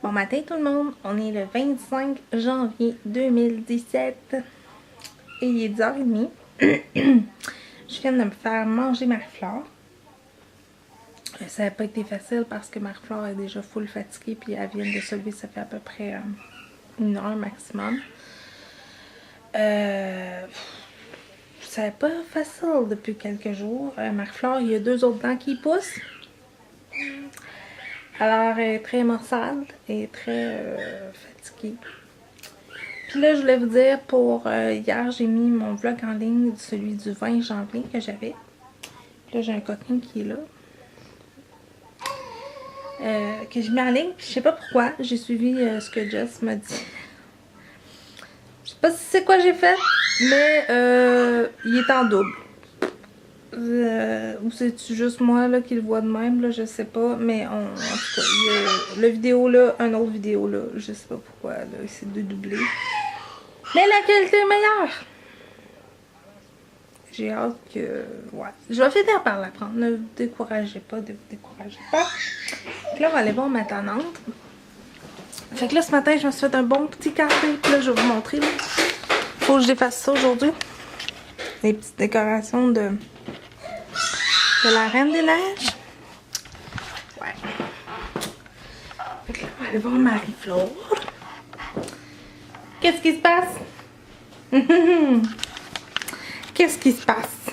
Bon matin tout le monde, on est le 25 janvier 2017 et il est 10h30. Je viens de me faire manger Marie-Flore. Ça n'a pas été facile parce que Marie-Flore est déjà full fatiguée puis elle vient de se lever, ça fait à peu près 1 heure maximum. Ça n'est pas facile depuis quelques jours. Marie-Flore, il y a 2 autres dents qui poussent. Alors, elle est très maussade et très fatiguée. Puis là, je voulais vous dire, pour hier, j'ai mis mon vlog en ligne, celui du 20 janvier que j'avais. Puis là, j'ai un coquin qui est là. Que j'ai mis en ligne. Puis je sais pas pourquoi, j'ai suivi ce que Jess m'a dit. Je sais pas si c'est quoi j'ai fait, mais il est en double. Ou c'est juste moi là, qui le vois de même, là, je sais pas. Mais en tout cas, il y a la vidéo là, une autre vidéo là. Je sais pas pourquoi, là, c'est de doubler. Mais la qualité est meilleure. J'ai hâte que... Ouais. Je vais finir par l'apprendre. Ne vous découragez pas, ne vous découragez pas. Fait que là, on va aller voir ma tannante. Fait que là, ce matin, je me suis fait un bon petit café. Puis là, je vais vous montrer. Là. Faut que je défasse ça aujourd'hui. Les petites décorations de la Reine des Neiges. Ouais. Fait que là, on va aller voir Marie-Flore. Qu'est-ce qui se passe? Qu'est-ce qui se passe?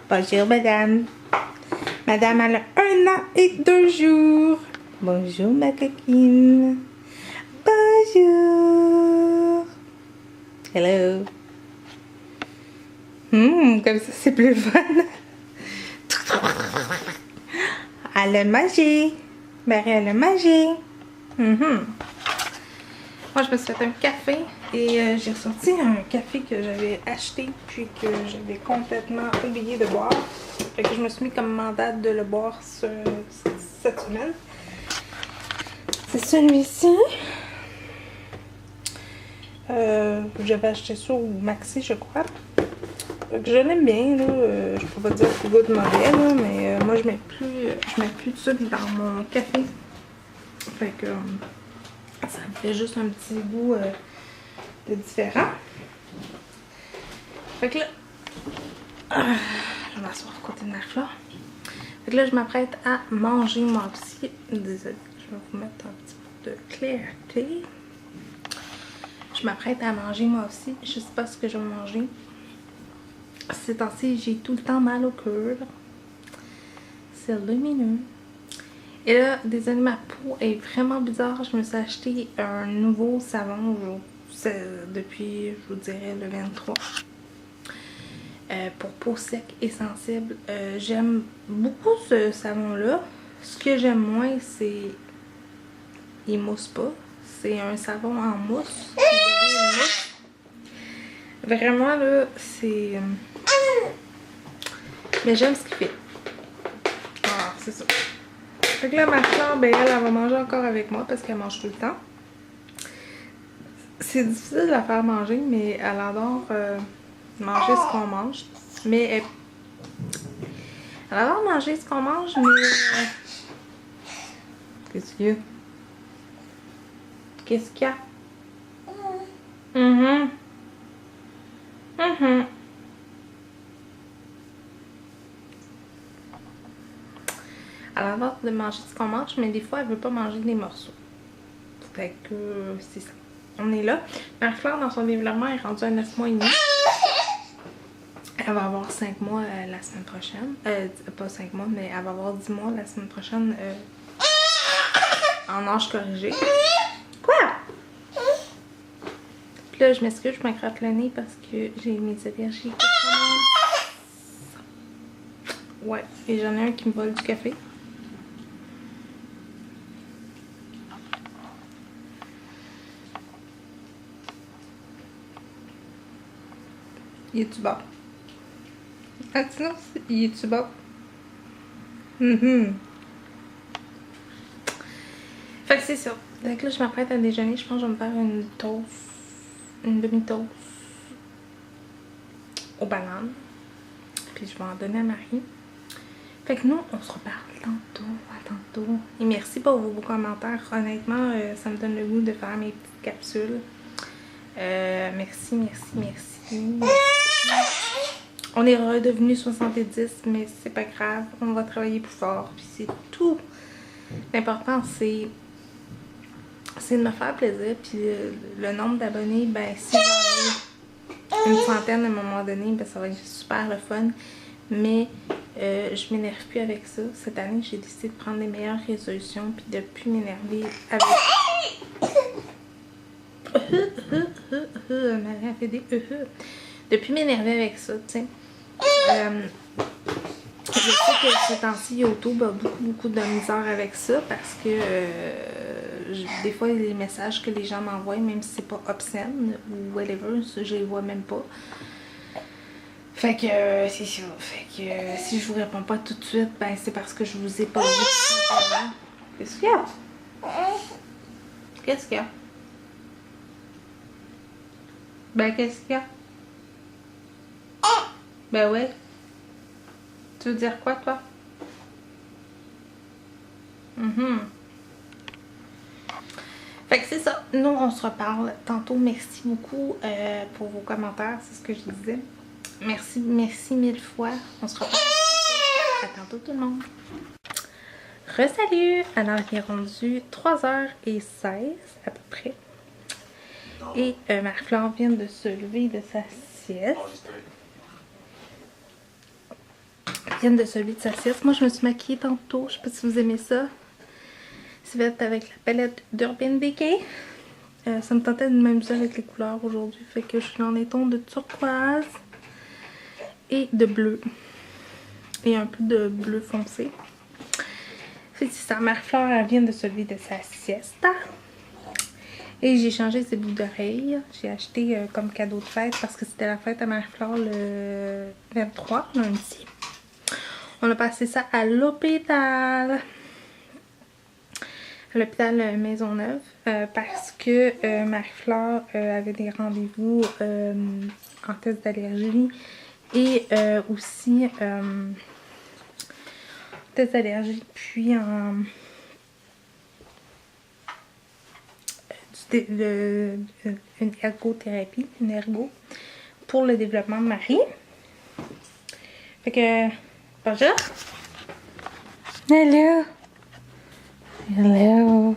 Bonjour, madame. Madame, elle a 1 an et 2 jours. Bonjour, ma coquine. Bonjour. Hello. Comme ça, c'est plus fun. Elle a mangé. Marie, elle a mangé. Moi, je me suis fait un café et j'ai ressorti un café que j'avais acheté puis que j'avais complètement oublié de boire. Fait que je me suis mis comme mandat de le boire cette semaine. C'est celui-ci. J'avais acheté ça au Maxi, je crois. Fait que je l'aime bien, là. Je peux pas dire qu'il goûte mauvais, là, mais moi, je mets plus de sucre dans mon café. Fait que ça me fait juste un petit goût de différent. Fait que là, je vais m'asseoir à côté de Marie-Flore. Fait que là, je m'apprête à manger moi aussi. Désolée, je vais vous mettre un petit peu de clarté. Je m'apprête à manger moi aussi. Je sais pas ce que je vais manger. Ces temps-ci, j'ai tout le temps mal au cœur. C'est lumineux. Et là, désolé, ma peau est vraiment bizarre. Je me suis acheté un nouveau savon depuis, je vous dirais, le 23. Pour peau sec et sensible. J'aime beaucoup ce savon-là. Ce que j'aime moins, c'est... Il mousse pas. C'est un savon en mousse. Vraiment, là, c'est... Mais j'aime ce qu'il fait. Ah, c'est ça. Fait que là, ma soeur, ben, elle va manger encore avec moi parce qu'elle mange tout le temps. C'est difficile de la faire manger, mais elle adore manger ce qu'on mange. Mais elle adore manger ce qu'on mange, mais... Qu'est-ce qu'il y a? Qu'est-ce qu'il y a? Elle adore de manger ce qu'on mange, mais des fois, elle veut pas manger des morceaux. Fait que c'est ça. On est là. Marie-Flore, dans son développement, est rendue à 9 mois et demi. Elle va avoir 5 mois la semaine prochaine. Pas 5 mois, mais elle va avoir 10 mois la semaine prochaine en âge corrigé. Quoi? Puis là, je m'excuse, je me gratte le nez parce que j'ai mes allergies. Ouais, et j'en ai un qui me vole du café. Il est-tu bon? Ah, sinon, il est-tu bon? Fait que c'est ça. Donc là, je m'apprête à déjeuner. Je pense que je vais me faire une toast. Une demi-toast aux bananes. Puis je vais en donner à Marie. Fait que nous, on se reparle tantôt, à tantôt. Et merci pour vos beaux commentaires. Honnêtement, ça me donne le goût de faire mes petites capsules. Merci, merci, merci. On est redevenu 70, mais c'est pas grave. On va travailler plus fort, puis c'est tout. L'important, c'est de me faire plaisir, puis le nombre d'abonnés, ben si j'en ai une centaine à un moment donné, ben ça va être super le fun. Mais je m'énerve plus avec ça. Cette année, j'ai décidé de prendre les meilleures résolutions, puis de plus m'énerver avec... Marie a fait des de plus m'énerver avec ça, tu sais. Je sais que ces temps-ci, YouTube a beaucoup de misère avec ça parce que des fois, les messages que les gens m'envoient, même si c'est pas obscène ou whatever, je les vois même pas. Fait que c'est ça. Fait que si je vous réponds pas tout de suite, ben c'est parce que je vous ai pas vu. Qu'est-ce qu'il y a? Qu'est-ce qu'il y a? Ben qu'est-ce qu'il y a? Ben ouais. Tu veux dire quoi, toi? Fait que c'est ça. Nous, on se reparle tantôt. Merci beaucoup pour vos commentaires. C'est ce que je disais. Merci, merci mille fois. On se reparle. À tantôt tout le monde. Re-salut! Alors, il est rendu 3h16 à peu près. Et Marie-Flore vient de se lever de sa sieste. Moi, je me suis maquillée tantôt. Je sais pas si vous aimez ça. C'est fait avec la palette d'Urban Decay. Ça me tentait de m'amuser avec les couleurs aujourd'hui. Fait que je suis dans des tons de turquoise et de bleu. Et un peu de bleu foncé. Fait que c'est ça. Marie-Flore, elle vient de se lever de sa sieste. Et j'ai changé ses boucles d'oreilles. J'ai acheté comme cadeau de fête parce que c'était la fête à Marie-Flore le 23, lundi. On a passé ça à l'hôpital. À l'hôpital Maisonneuve. Parce que Marie-Flore avait des rendez-vous en test d'allergie. Et aussi test d'allergie puis en... une ergothérapie, une ergo pour le développement de Marie. Fait que, bonjour. Hello. Hello.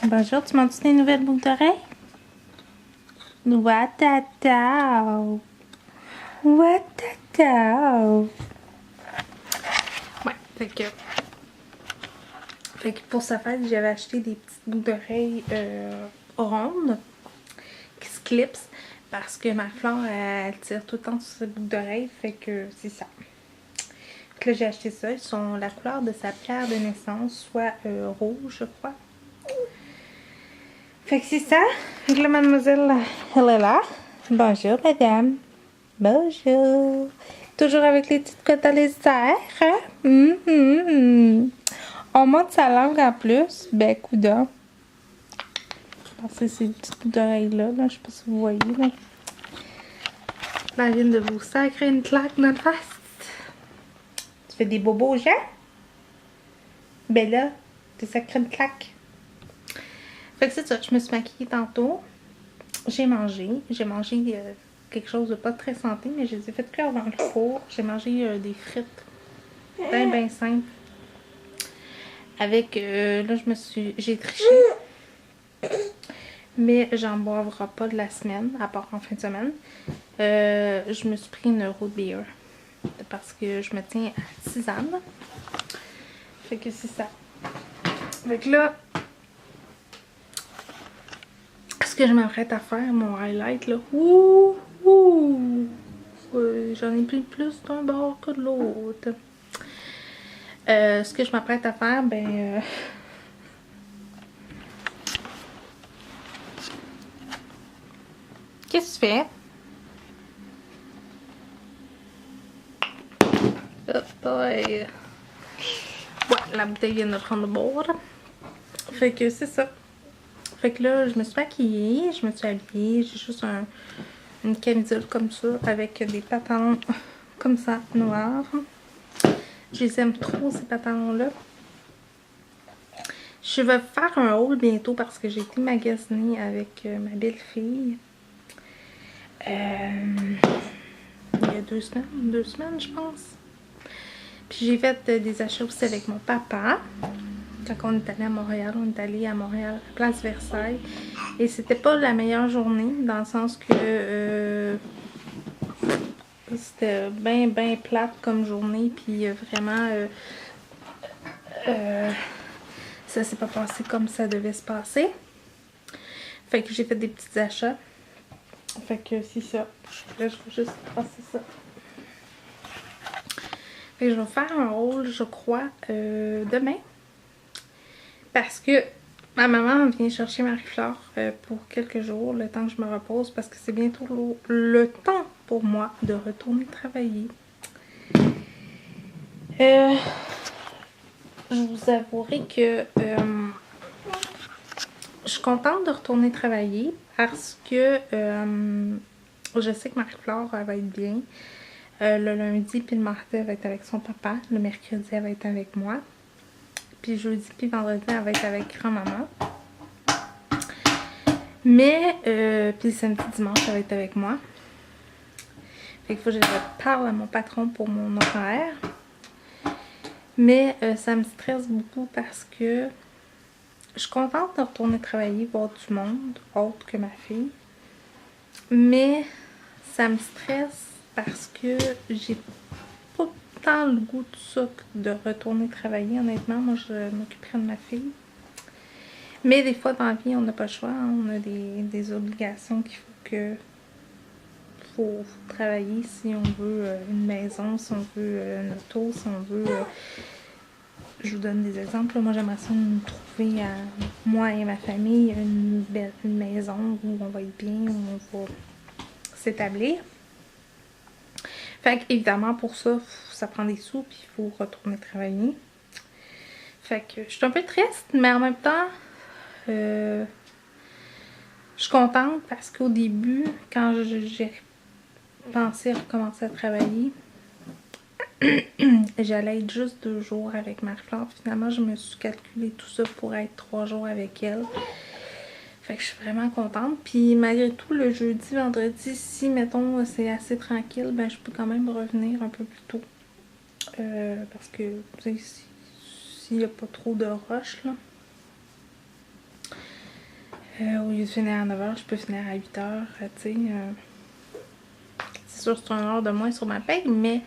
Bonjour, tu m'as-tu des nouvelles boucles d'oreilles? Watatao. Watatao. Ouais, fait que pour sa fête, j'avais acheté des petites boucles d'oreilles rondes qui se clipsent parce que ma fleur elle tire tout le temps sur ses boucles d'oreilles. Fait que c'est ça. Fait que là, j'ai acheté ça. Ils sont la couleur de sa pierre de naissance, soit rouge, je crois. Fait que c'est ça. Fait que la mademoiselle, elle est là. Bonjour, madame. Bonjour. Toujours avec les petites côtes à l'hésière, hein? On monte sa langue en plus. Ben, coudonc. Je pense que c'est ces petites boucles d'oreilles-là. Là. Je sais pas si vous voyez. Là. Là, elle vient de vous sacrer une claque dans la face. Tu fais des bobos aux gens? Ben là, t'es sacré une claque. Fait que c'est ça. Je me suis maquillée tantôt. J'ai mangé. J'ai mangé quelque chose de pas très santé, mais je les ai fait cuire dans le four. J'ai mangé des frites. Ben simple. Avec, là, j'ai triché. Mais j'en boivrai pas de la semaine, à part en fin de semaine. Je me suis pris une root beer. Parce que je me tiens à tisane. Fait que c'est ça. Fait que là, ce que je m'apprête à faire, mon highlight, là. J'en ai pris plus d'un bord que de l'autre. Ce que je m'apprête à faire, ben... Qu'est-ce que tu fais? Hop, ouais, la bouteille vient de prendre le bord. Fait que c'est ça. Fait que là, je me suis maquillée, je me suis habillée. J'ai juste une camisole comme ça avec des pantalons comme ça, noirs. Je les aime trop, ces pantalons-là. Je vais faire un haul bientôt parce que j'ai été magasiner avec ma belle-fille. Il y a 2 semaines, je pense. Puis j'ai fait des achats aussi avec mon papa. Quand on est allé à Montréal, Place Versailles. Et c'était pas la meilleure journée, dans le sens que c'était bien plate comme journée. Puis vraiment, ça s'est pas passé comme ça devait se passer. Fait que j'ai fait des petits achats. Fait que c'est ça. Là, je vais juste passer ça. Fait que je vais faire un haul, je crois, demain. Parce que ma maman vient chercher Marie-Flore pour quelques jours, le temps que je me repose, parce que c'est bientôt le temps pour moi de retourner travailler. Je vous avouerai que je suis contente de retourner travailler parce que je sais que Marie-Flore va être bien. Le lundi puis le mardi, elle va être avec son papa. Le mercredi, elle va être avec moi. Puis jeudi puis vendredi, elle va être avec grand-maman. Mais, puis le samedi, dimanche, elle va être avec moi. Fait qu'il faut que je parle à mon patron pour mon horaire. Mais ça me stresse beaucoup parce que je suis contente de retourner travailler, voir du monde, autre que ma fille. Mais ça me stresse parce que j'ai pas tant le goût de ça que de retourner travailler, honnêtement. Moi, je m'occuperai de ma fille. Mais des fois, dans la vie, on n'a pas le choix. Hein. On a des obligations qu'il faut que... Faut travailler si on veut une maison, si on veut une auto, si on veut... je vous donne des exemples. Moi, j'aimerais ça nous trouver, moi et ma famille, une maison où on va être bien, où on va s'établir. Fait qu'évidemment, pour ça, ça prend des sous, puis il faut retourner travailler. Fait que je suis un peu triste, mais en même temps, je suis contente parce qu'au début, quand j'ai pensé à recommencer à travailler, j'allais être juste 2 jours avec Marie-Flore. Finalement, je me suis calculé tout ça pour être 3 jours avec elle. Fait que je suis vraiment contente. Puis malgré tout, le jeudi, vendredi, si, mettons, c'est assez tranquille, ben je peux quand même revenir un peu plus tôt. Parce que, tu sais, s'il n'y a pas trop de rush, là. Au lieu de finir à 9h, je peux finir à 8h, tu sais. C'est sûr, c'est 1 heure de moins sur ma paye, mais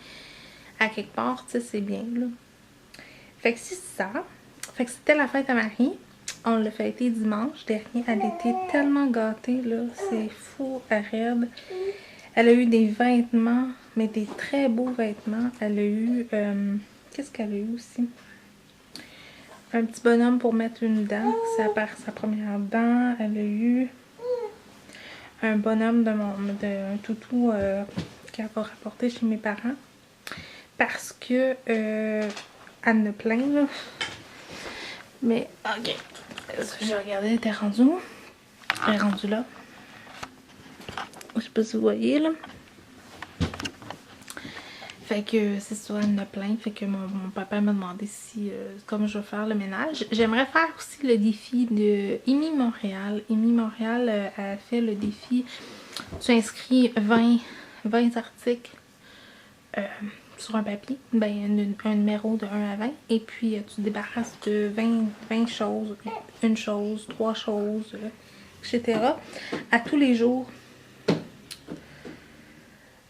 à quelque part, tu sais, c'est bien, là. Fait que c'est ça. Fait que c'était la fête à Marie. On l'a fêté dimanche dernier. Elle était tellement gâtée, là. C'est fou, raide. Elle a eu des vêtements, mais des très beaux vêtements. Elle a eu... qu'est-ce qu'elle a eu aussi? Un petit bonhomme pour mettre une dent. C'est sa première dent. Elle a eu un bonhomme un toutou qu'elle va rapporter chez mes parents. Parce que elle en a plein, là. Mais, ok. J'ai regardé, elle était rendue où? Elle est rendue là. Je sais pas si vous voyez, là. Fait que c'est ça, elle en a plein. Fait que mon papa m'a demandé si, comme je vais faire le ménage. J'aimerais faire aussi le défi de Amy Montréal. Amy Montréal a fait le défi. Tu inscris 20 articles sur un papier, ben un numéro de 1 à 20, et puis tu te débarrasses de 20 choses, une chose, 3 choses, etc. à tous les jours.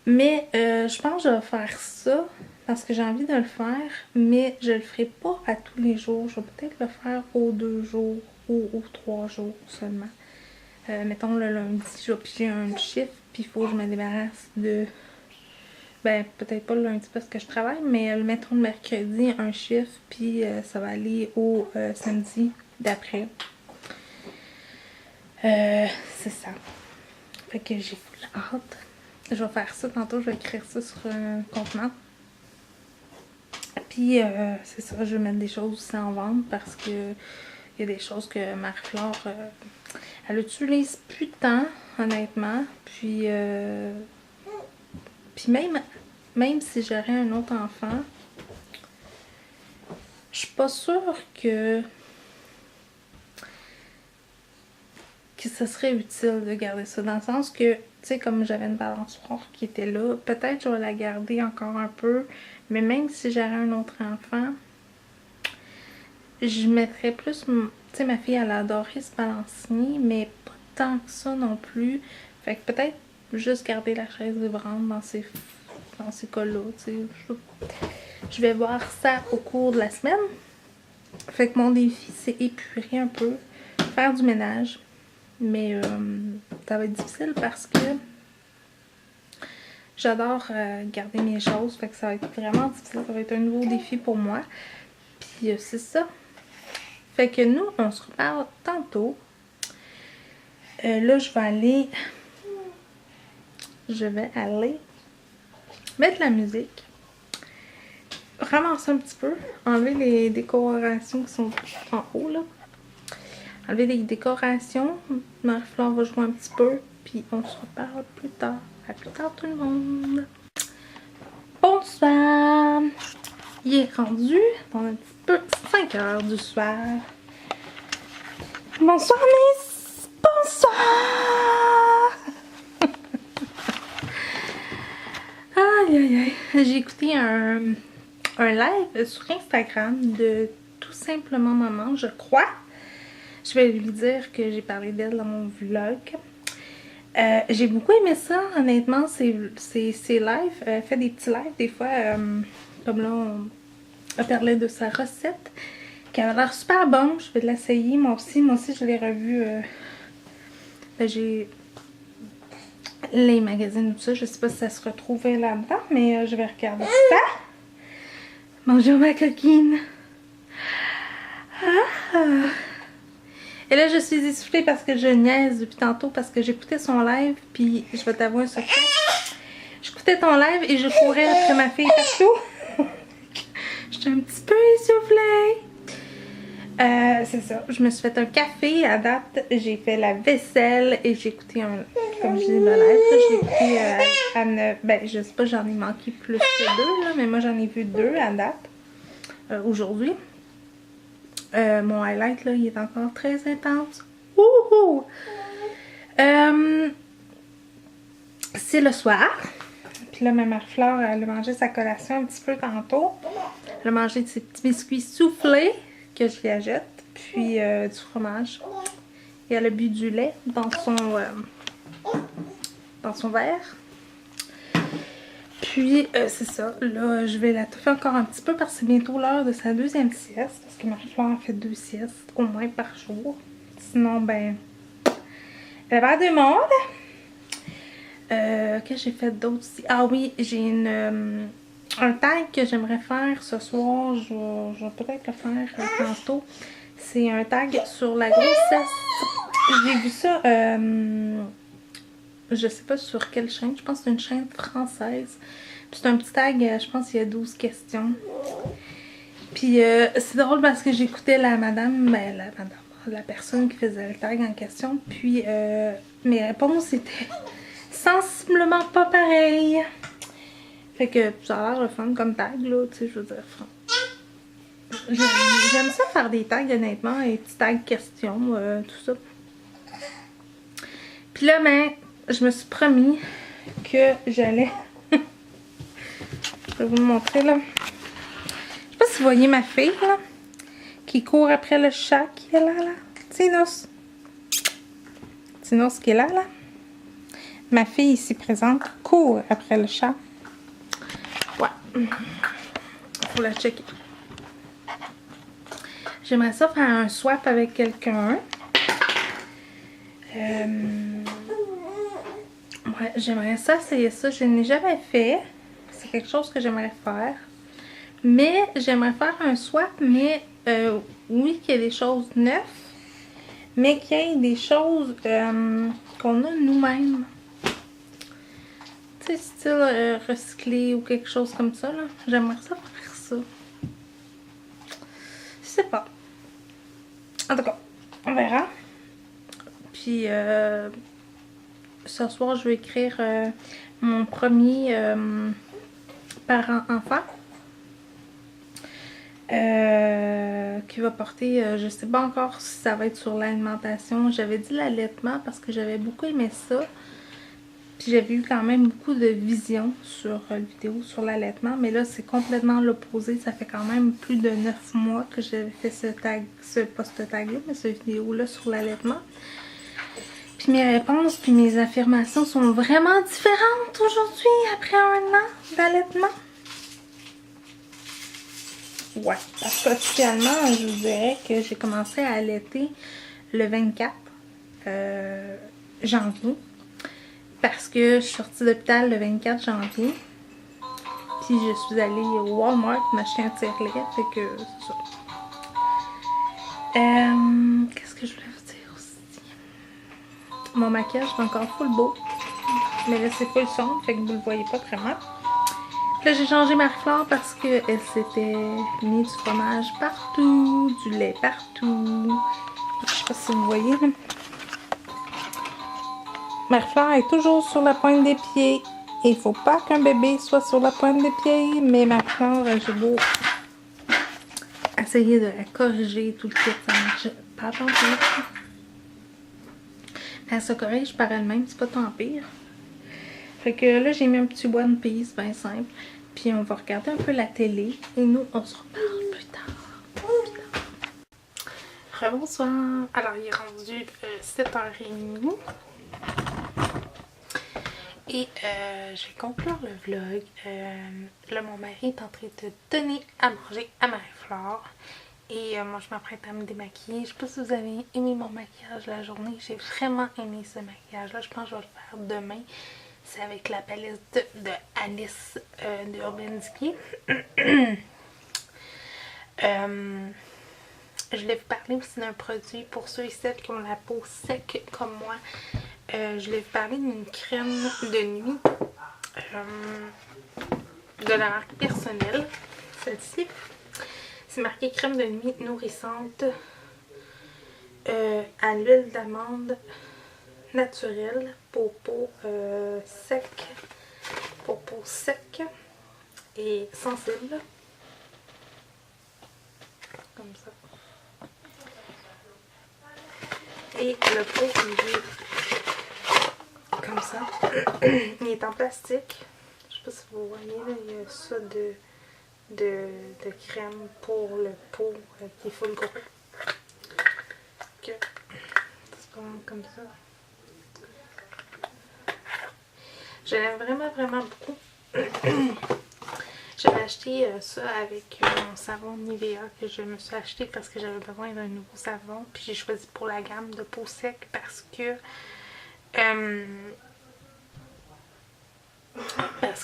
Mais je pense que je vais faire ça parce que j'ai envie de le faire, mais je le ferai pas à tous les jours. Je vais peut-être le faire aux 2 jours ou aux 3 jours seulement. Mettons le lundi, je vais piger un chiffre, puis il faut que je me débarrasse de... Ben, peut-être pas le lundi parce que je travaille, mais mettons le mercredi, un chiffre, puis ça va aller au samedi d'après. C'est ça. Fait que j'ai hâte. Je vais faire ça tantôt, je vais écrire ça sur un contenant. Puis, c'est ça, je vais mettre des choses aussi en vente parce que il y a des choses que Marie-Flore, elle utilise plus tant, honnêtement. Puis même même si j'aurais un autre enfant, je suis pas sûre que ce serait utile de garder ça. Dans le sens que, tu sais, comme j'avais une balançoire qui était là, peut-être je vais la garder encore un peu. Mais même si j'aurais un autre enfant, je mettrais plus... Tu sais, ma fille, elle a adoré ce balancier, mais pas tant que ça non plus. Fait que peut-être juste garder la chaise vibrante dans ces cas-là, tu sais. Je vais voir ça au cours de la semaine. Fait que mon défi, c'est épurer un peu, faire du ménage. Mais ça va être difficile parce que j'adore garder mes choses. Fait que ça va être vraiment difficile. Ça va être un nouveau défi pour moi. Puis c'est ça. Fait que nous, on se reparle tantôt. Là, je vais aller mettre la musique. Ramasser un petit peu. Enlever les décorations qui sont en haut, là. Enlever les décorations. Marie-Flore va jouer un petit peu. Puis on se reparle plus tard. À plus tard tout le monde. Bonsoir. Il est rendu dans un petit peu 5 heures du soir. Bonsoir Miss. Bonsoir. Aïe aïe aïe. J'ai écouté un live sur Instagram de Tout Simplement Maman, je crois. Je vais lui dire que j'ai parlé d'elle dans mon vlog. J'ai beaucoup aimé ça, honnêtement, ces lives. Elle fait des petits lives des fois, comme là, elle parlait de sa recette, qui avait l'air super bon. Je vais l'essayer, moi aussi, je l'ai revu. J'ai les magazines, tout ça, je sais pas si ça se retrouvait là-dedans, mais je vais regarder ça. Bonjour ma coquine. Et là, je suis essoufflée parce que je niaise depuis tantôt parce que j'écoutais son live, puis je vais t'avouer un secret. J'écoutais ton live et je courais après ma fille partout. J'étais un petit peu essoufflée. C'est ça. Je me suis fait un café à date. J'ai fait la vaisselle et j'ai écouté comme je dis, le live. J'ai écouté à 9. Ben, je sais pas, j'en ai manqué plus que 2, là, mais moi j'en ai vu 2 à date. Aujourd'hui. Mon highlight, là, il est encore très intense. Wouhou! C'est le soir. Puis là, ma Marie-Flore, elle a mangé sa collation un petit peu tantôt. Elle a mangé de ses petits biscuits soufflés que je lui achète. Puis du fromage. Et elle a bu du lait dans son verre. Puis, c'est ça. Là, je vais la touffer encore un petit peu parce que c'est bientôt l'heure de sa deuxième sieste. Parce que Marie-Flore a fait 2 siestes au moins par jour. Sinon, ben, elle va avoir du monde. Qu'est-ce que j'ai fait d'autre aussi? Ah oui, j'ai un tag que j'aimerais faire ce soir. Je vais peut-être le faire tantôt. C'est un tag sur la grossesse. J'ai vu ça... je sais pas sur quelle chaîne, je pense que c'est une chaîne française. Puis c'est un petit tag, je pense qu'il y a 12 questions. Puis c'est drôle parce que j'écoutais la personne qui faisait le tag en question. Puis mes réponses étaient sensiblement pas pareilles. Fait que ça a l'air le fun comme tag, là, tu sais, je veux dire. J'aime ça faire des tags, honnêtement, et petits tags questions, tout ça. Puis là, ben, je me suis promis que j'allais... Je vais vous le montrer, là. Je sais pas si vous voyez ma fille, là, qui court après le chat qui est là, là. Tinos. Tinos qui est là, là. Ma fille ici présente court après le chat. Ouais. Faut la checker. J'aimerais ça faire un swap avec quelqu'un. Ouais, j'aimerais ça essayer ça. Je n'ai jamais fait. C'est quelque chose que j'aimerais faire. Mais j'aimerais faire un swap, mais oui, qu'il y ait des choses neuves, mais qu'il y ait des choses qu'on a nous-mêmes. Tu sais, style recyclé ou quelque chose comme ça, là. J'aimerais ça faire ça. Je sais pas. En tout cas, on verra. Puis, ce soir, je vais écrire mon premier parent-enfant. Qui va porter, je sais pas encore si ça va être sur l'alimentation. J'avais dit l'allaitement parce que j'avais beaucoup aimé ça. Puis j'avais eu quand même beaucoup de visions sur la vidéo sur l'allaitement. Mais là, c'est complètement l'opposé. Ça fait quand même plus de 9 mois que j'avais fait ce post-tag-là, mais cette vidéo-là sur l'allaitement. Puis mes réponses, puis mes affirmations sont vraiment différentes aujourd'hui, après 1 an d'allaitement. Ouais, parce qu'officiellement, je vous dirais que j'ai commencé à allaiter le 24 janvier. Parce que je suis sortie de l'hôpital le 24 janvier. Puis je suis allée au Walmart m'acheter un tire-lait. Fait que c'est ça. Qu'est-ce que je voulais vous dire aussi? Mon maquillage est encore full beau. Mais là, c'est full sombre. Fait que vous le voyez pas vraiment. Là, j'ai changé Marie-Flore parce qu'elle s'était mis du fromage partout, du lait partout. Je sais pas si vous voyez. Là. Marie-Flore est toujours sur la pointe des pieds. Il faut pas qu'un bébé soit sur la pointe des pieds. Mais Marie-Flore, j'ai beau essayer de la corriger tout le temps. Ça marche pas tant pire. Elle se corrige par elle-même, c'est pas tant pire. Fait que là, j'ai mis un petit One Piece bien simple. Puis on va regarder un peu la télé. Et nous, on se reparle plus tard. Rebonsoir. Alors, il est rendu 7h30. Et je vais conclure le vlog. Là, mon mari est en train de donner à manger à Marie-Flore. Et moi, je m'apprête à me démaquiller. Je sais pas si vous avez aimé mon maquillage la journée. J'ai vraiment aimé ce maquillage-là. Je pense que je vais le faire demain. C'est avec la palette de Alice de Urban Decay. Je voulais vous parler aussi d'un produit pour ceux et celles qui ont la peau sec comme moi. Je voulais vous parler d'une crème de nuit de la marque Personnelle. Celle-ci. C'est marqué crème de nuit nourrissante à l'huile d'amande naturelle pour peau sec. Pour peau sec et sensible. Comme ça. Et le pot, il est comme ça. Il est en plastique. Je sais pas si vous voyez, là, il y a ça de crème pour le pot qui est full gros. C'est vraiment comme ça. Je l'aime vraiment, vraiment beaucoup. J'avais acheté ça avec mon savon Nivea que je me suis acheté parce que j'avais besoin d'un nouveau savon. Puis j'ai choisi pour la gamme de peau sec parce que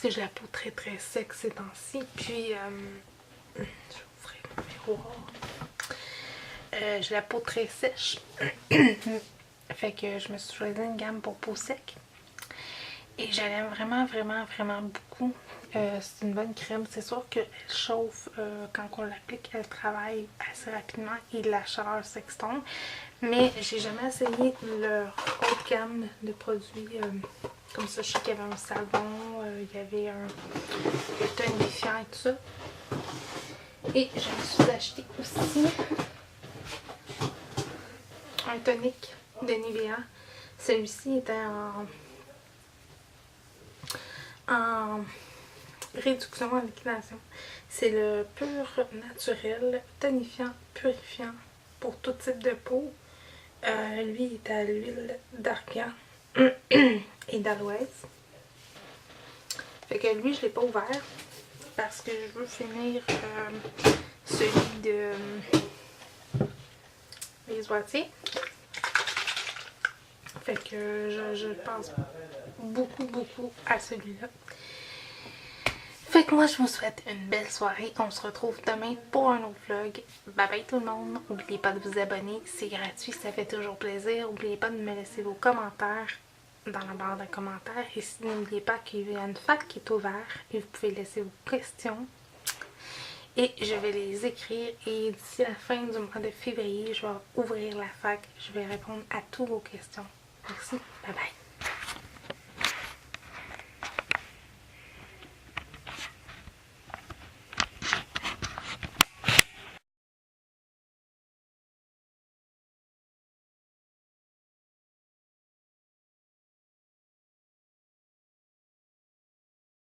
j'ai la peau très très sec ces temps-ci. Puis je vais ouvrir mon miroir. J'ai la peau très sèche. Fait que je me suis choisi une gamme pour peau sec. Et je l'aime vraiment, vraiment, vraiment beaucoup. C'est une bonne crème. C'est sûr qu'elle chauffe quand on l'applique. Elle travaille assez rapidement et la chaleur s'extombe. Mais j'ai jamais essayé leur haute gamme de produits comme ça. Je sais qu'il y avait un savon, il y avait un tonifiant et tout ça. Et je me suis acheté aussi un tonique de Nivea. Celui-ci était en réduction à liquidation. C'est le pur naturel tonifiant purifiant pour tout type de peau. Lui il est à l'huile d'argan et d'aloès. Fait que lui je l'ai pas ouvert parce que je veux finir celui de les oitiers. Fait que je pense beaucoup à celui-là. Fait que moi je vous souhaite une belle soirée. On se retrouve demain pour un autre vlog. Bye bye tout le monde. N'oubliez pas de vous abonner. C'est gratuit, ça fait toujours plaisir. N'oubliez pas de me laisser vos commentaires dans la barre de commentaires. Et n'oubliez pas qu'il y a une fac qui est ouverte. Et vous pouvez laisser vos questions. Et je vais les écrire. Et d'ici la fin du mois de février, je vais ouvrir la fac. Je vais répondre à toutes vos questions. Merci. Bye bye.